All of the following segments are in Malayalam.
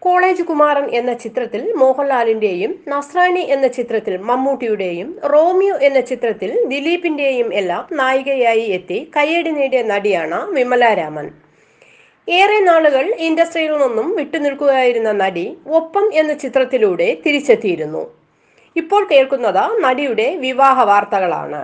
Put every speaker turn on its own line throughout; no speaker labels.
കോളേജ് കുമാരൻ എന്ന ചിത്രത്തിൽ മോഹൻലാലിന്റെയും, നസ്രാണി എന്ന ചിത്രത്തിൽ മമ്മൂട്ടിയുടെയും, റോമിയോ എന്ന ചിത്രത്തിൽ ദിലീപിന്റെയും എല്ലാം നായികയായി എത്തി കയ്യടി നേടിയ നടിയാണ് വിമല രാമൻ. ഏറെ നാളുകൾ ഇൻഡസ്ട്രിയിൽ നിന്നും വിട്ടുനിൽക്കുകയായിരുന്ന നടി ഒപ്പം എന്ന ചിത്രത്തിലൂടെ തിരിച്ചെത്തിയിരുന്നു. ഇപ്പോൾ കേൾക്കുന്നത് നടിയുടെ വിവാഹ വാർത്തകളാണ്.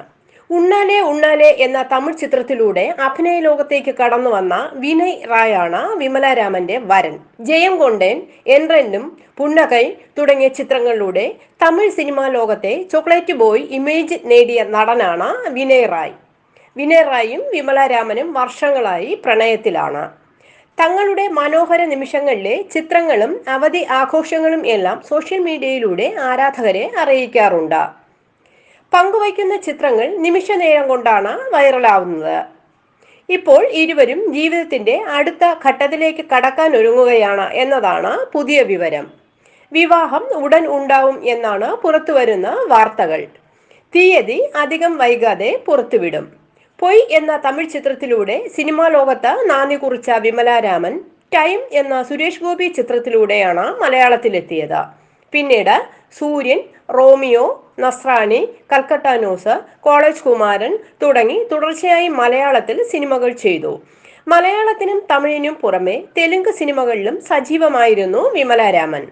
ഉണ്ണാലെ ഉണ്ണാലെ എന്ന തമിഴ് ചിത്രത്തിലൂടെ അഭിനയ ലോകത്തേക്ക് കടന്നു വന്ന വിനയ് റായാണ് വിമല രാമന്റെ വരൻ. ജയം കൊണ്ടേൻ, എൻട്രൻറ്റും, പുന്നകൈ തുടങ്ങിയ ചിത്രങ്ങളിലൂടെ തമിഴ് സിനിമാ ലോകത്തെ ചോക്ലേറ്റ് ബോയ് ഇമേജ് നേടിയ നടനാണ് വിനയ് റായ്. വിനയ് റായും വിമല രാമനും വർഷങ്ങളായി പ്രണയത്തിലാണ്. തങ്ങളുടെ മനോഹര നിമിഷങ്ങളിലെ ചിത്രങ്ങളും അവധി ആഘോഷങ്ങളും എല്ലാം സോഷ്യൽ മീഡിയയിലൂടെ ആരാധകരെ അറിയിക്കാറുണ്ട്. പങ്കുവയ്ക്കുന്ന ചിത്രങ്ങൾ നിമിഷ നേരം കൊണ്ടാണ് വൈറലാവുന്നത്. ഇപ്പോൾ ഇരുവരും ജീവിതത്തിന്റെ അടുത്ത ഘട്ടത്തിലേക്ക് കടക്കാൻ ഒരുങ്ങുകയാണ് എന്നതാണ് പുതിയ വിവരം. വിവാഹം ഉടൻ ഉണ്ടാവും എന്നാണ് പുറത്തുവരുന്ന വാർത്തകൾ. തീയതി അധികം വൈകാതെ പുറത്തുവിടും. പൊയ് എന്ന തമിഴ് ചിത്രത്തിലൂടെ സിനിമാ ലോകത്ത് നാന്ദി കുറിച്ച വിമല രാമൻ ടൈം എന്ന സുരേഷ് ഗോപി ചിത്രത്തിലൂടെയാണ് മലയാളത്തിലെത്തിയത്. പിന്നീട് സൂര്യൻ, റോമിയോ, നസ്രാണി, കൽക്കട്ട ന്യൂസ്, കോളേജ് കുമാരൻ തുടങ്ങി തുടർച്ചയായി മലയാളത്തിൽ സിനിമകൾ ചെയ്തു. മലയാളത്തിനും തമിഴിനും പുറമെ തെലുങ്ക് സിനിമകളിലും സജീവമായിരുന്നു വിമല രാമൻ.